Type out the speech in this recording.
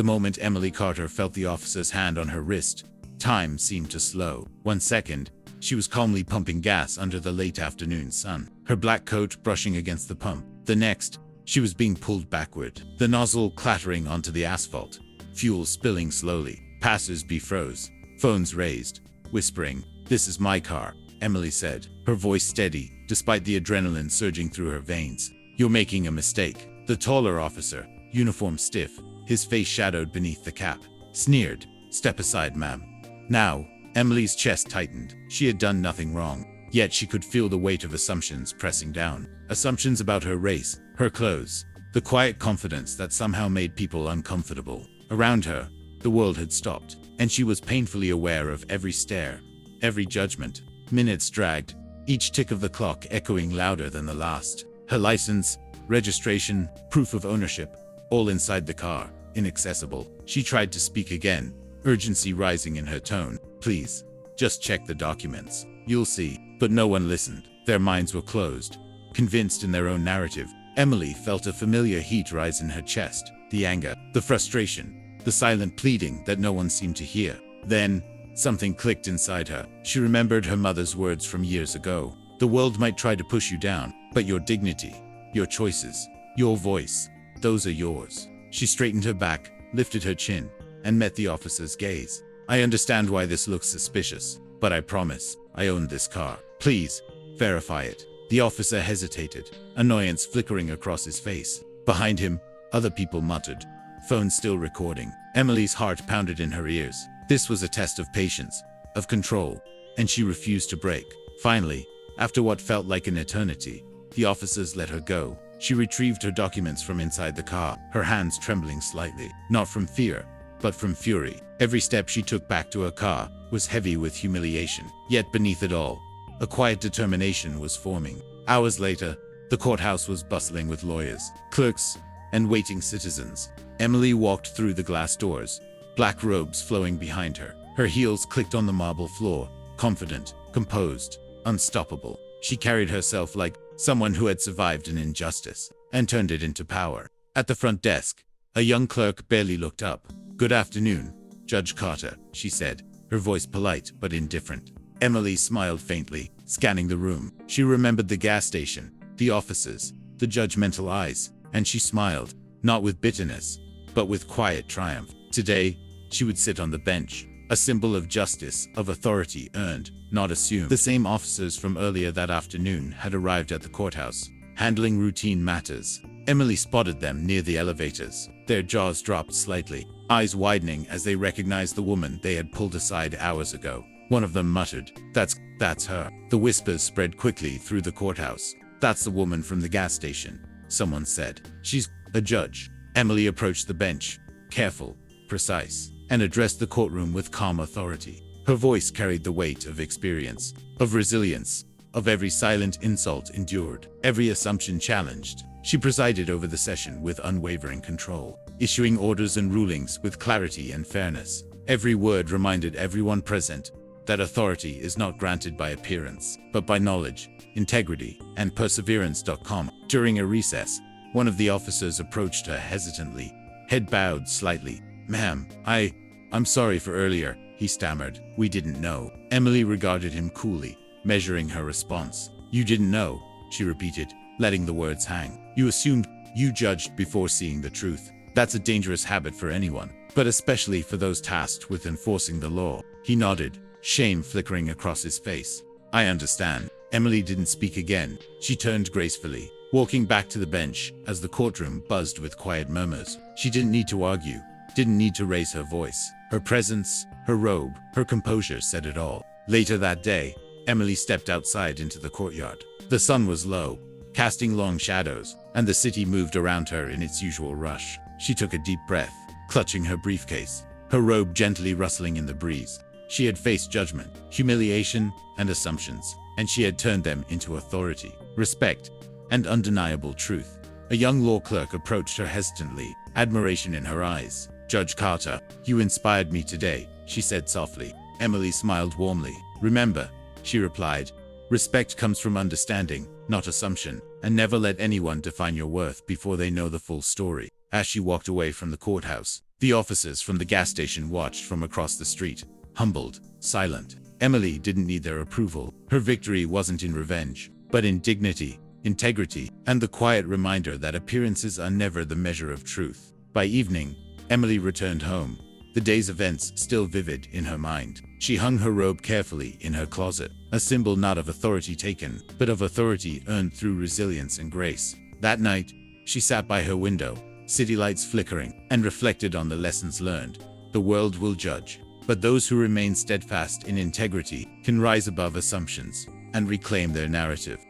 The moment Emily Carter felt the officer's hand on her wrist, time seemed to slow. 1 second, she was calmly pumping gas under the late afternoon sun, her black coat brushing against the pump. The next, she was being pulled backward, the nozzle clattering onto the asphalt, fuel spilling slowly. Passers-by froze, phones raised, whispering, "This is my car," Emily said, her voice steady, despite the adrenaline surging through her veins. "You're making a mistake." The taller officer, uniform stiff, his face shadowed beneath the cap, sneered, "Step aside, ma'am." Now, Emily's chest tightened. She had done nothing wrong, yet she could feel the weight of assumptions pressing down. Assumptions about her race, her clothes, the quiet confidence that somehow made people uncomfortable. Around her, the world had stopped, and she was painfully aware of every stare, every judgment. Minutes dragged, each tick of the clock echoing louder than the last. Her license, registration, proof of ownership, all inside the car, inaccessible. She tried to speak again, urgency rising in her tone. "Please, just check the documents. You'll see." But no one listened. Their minds were closed, convinced in their own narrative. Emily felt a familiar heat rise in her chest, the anger, the frustration, the silent pleading that no one seemed to hear. Then, something clicked inside her. She remembered her mother's words from years ago. "The world might try to push you down, but your dignity, your choices, your voice, those are yours." She straightened her back, lifted her chin, and met the officer's gaze. "I understand why this looks suspicious, but I promise, I own this car. Please, verify it." The officer hesitated, annoyance flickering across his face. Behind him, other people muttered, phone still recording. Emily's heart pounded in her ears. This was a test of patience, of control, and she refused to break. Finally, after what felt like an eternity, the officers let her go. She retrieved her documents from inside the car, her hands trembling slightly, not from fear, but from fury. Every step she took back to her car was heavy with humiliation. Yet beneath it all, a quiet determination was forming. Hours later, the courthouse was bustling with lawyers, clerks, and waiting citizens. Emily walked through the glass doors, black robes flowing behind her. Her heels clicked on the marble floor, confident, composed, unstoppable. She carried herself like someone who had survived an injustice and turned it into power. At the front desk, a young clerk barely looked up. "Good afternoon, Judge Carter," she said, her voice polite but indifferent. Emily smiled faintly, scanning the room. She remembered the gas station, the offices, the judgmental eyes, and she smiled, not with bitterness, but with quiet triumph. Today, she would sit on the bench, a symbol of justice, of authority earned, not assumed. The same officers from earlier that afternoon had arrived at the courthouse, handling routine matters. Emily spotted them near the elevators. Their jaws dropped slightly, eyes widening as they recognized the woman they had pulled aside hours ago. One of them muttered, That's her." The whispers spread quickly through the courthouse. "That's the woman from the gas station," someone said. "She's a judge." Emily approached the bench, careful, precise, and addressed the courtroom with calm authority. Her voice carried the weight of experience, of resilience, of every silent insult endured, every assumption challenged. She presided over the session with unwavering control, issuing orders and rulings with clarity and fairness. Every word reminded everyone present that authority is not granted by appearance, but by knowledge, integrity, and perseverance.com. During a recess, one of the officers approached her hesitantly, head bowed slightly. "Ma'am, I'm sorry for earlier," he stammered. "We didn't know." Emily regarded him coolly, measuring her response. "You didn't know," she repeated, letting the words hang. "You assumed, you judged before seeing the truth. That's a dangerous habit for anyone, but especially for those tasked with enforcing the law." He nodded, shame flickering across his face. "I understand." Emily didn't speak again. She turned gracefully, walking back to the bench as the courtroom buzzed with quiet murmurs. She didn't need to argue, didn't need to raise her voice. Her presence, her robe, her composure said it all. Later that day, Emily stepped outside into the courtyard. The sun was low, casting long shadows, and the city moved around her in its usual rush. She took a deep breath, clutching her briefcase, her robe gently rustling in the breeze. She had faced judgment, humiliation, and assumptions, and she had turned them into authority, respect, and undeniable truth. A young law clerk approached her hesitantly, admiration in her eyes. "Judge Carter, you inspired me today," she said softly. Emily smiled warmly. "Remember," she replied, "respect comes from understanding, not assumption, and never let anyone define your worth before they know the full story." As she walked away from the courthouse, the officers from the gas station watched from across the street, humbled, silent. Emily didn't need their approval. Her victory wasn't in revenge, but in dignity, integrity, and the quiet reminder that appearances are never the measure of truth. By evening, Emily returned home, the day's events still vivid in her mind. She hung her robe carefully in her closet, a symbol not of authority taken, but of authority earned through resilience and grace. That night, she sat by her window, city lights flickering, and reflected on the lessons learned. The world will judge, but those who remain steadfast in integrity can rise above assumptions and reclaim their narrative.